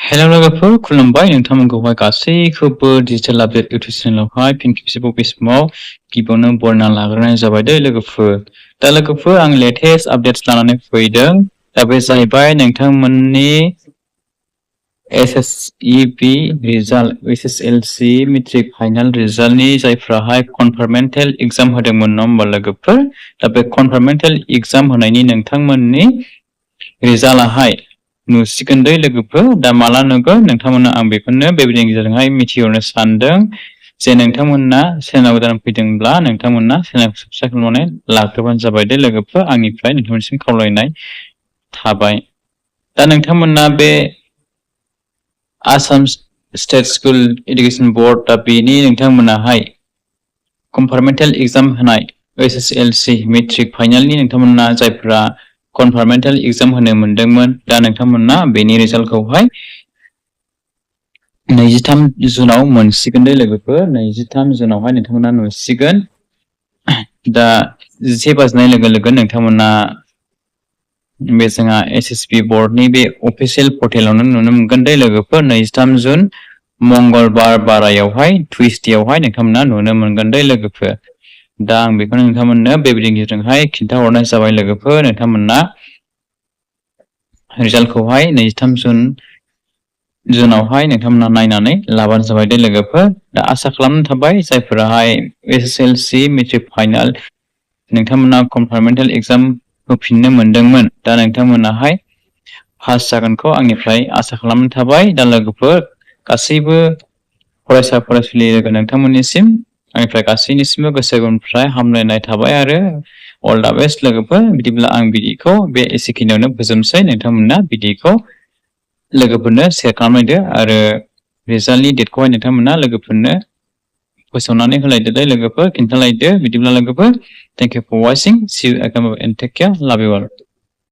Hello लोगोफोर खुलुमबाय नोंथांमोनखौहाय गासैखौबो डिजिटल आपडेट इउटिउब चेनेलावहाय फिन खेबसेबाव बे समाव गिबियावनो बरना लाग्रोनाय जाबाय दे लोगोफोर। दा लोगोफोर आं लेटेस्ट आपडेट्स लानानै फैदों। दा बे जाहैबाय नोंथांमोननि SSEB result SSLC matric final रिजाल्टनि जायफ्राहाय कनफार्मेन्टेल एग्जाम होदोंमोन नङा होमबा लोगोफोर। दा बे कनफार्मेन्टेल एग्जाम होनायनि नोंथांमोननि रिजाल्टआहाय नुसिगोन दे लोगोफोर। दा माला नुगोन नोंथांमोना आं बेखौनो बे भिडिअनि गेजेरजोंहाय मिथिहरनो सानदों जे नोंथांमोना चेनेल गोदान फैदोंब्ला नोंथांमोना चेनेलखौ साबस्क्राइब खालामनानै लाग्रोबानो जाबाय दे लोगोफोर। आंनिफ्राय नोंथांमोनसिम खावलायनाय थाबाय। दा नोंथांमोना बे Assam state school education board दा बेनि नोंथांमोनाहाय कनफार्मेन्टेल एग्जाम होनाय SSLC मेट्रिक फाइनालनि नोंथांमोना जायफ्रा कनफार्मेन्टेल एग्जाम होनो मोनदोंमोन दा नोंथांमोना बेनि रिजाल्टखौहाय 23 जुनाव मोनसिगोन दे लोगोफोर। 23 जुनावहाय नोंथांमोना नुसिगोन। दा 11 बाजिनाय लोगो लोगो नोंथांमोना बे जोंहा SSB बोर्डनि बे अफिशियेल पर्टेलावनो नुनो मोनगोन दे लोगोफोर। 23 जुन मंगलबार बारायावहाय टुइसडेआवहाय नोंथांमोना नुनो मोनगोन दे लोगोफोर। दा आं बेखौनो नोंथांमोननो बे भिडिअनि गेजेरजोंहाय खिन्थाहरनाय जाबाय लोगोफोर। नोंथांमोना रिजाल्टखौहाय 23 जुनावहाय नोंथांमोना नायनानै लाबानो जाबाय दे लोगोफोर। दा आसा खालामनाय थाबाय जायफोराहाय SSLC मेट्रिक फाइनाल नोंथांमोना कनफार्मेन्टेल एग्जाम होफिननो मोनदोंमोन दा नोंथांमोनाहाय पास जागोनखौ आंनिफ्राय आसा खालामनाय थाबाय। दा लोगोफोर गासैबो फरायसा फरायसुलि लोगो नोंथांमोननिसिम आंनिफ्राय गासैनिसिमबो गोसो गोरबोनिफ्राय हामलायनाय थाबाय आरो अल दा बेस्ट लोगोफोर। बिदिब्ला आं भिडिअखौ बे एसेखिनियावनो फोजोबनोसै। नोंथांमोना भिडिअखौ लोगोफोरनो शेयार खालामलायदो आरो रिजाल्टनि डेटखौहाय नोंथांमोना लोगोफोरनो फोसावनानै होलायदो दे लोगोफोर, खिन्थालायदो। बिदिब्ला लोगोफोर thank you for watching, see you again and take care, love you all.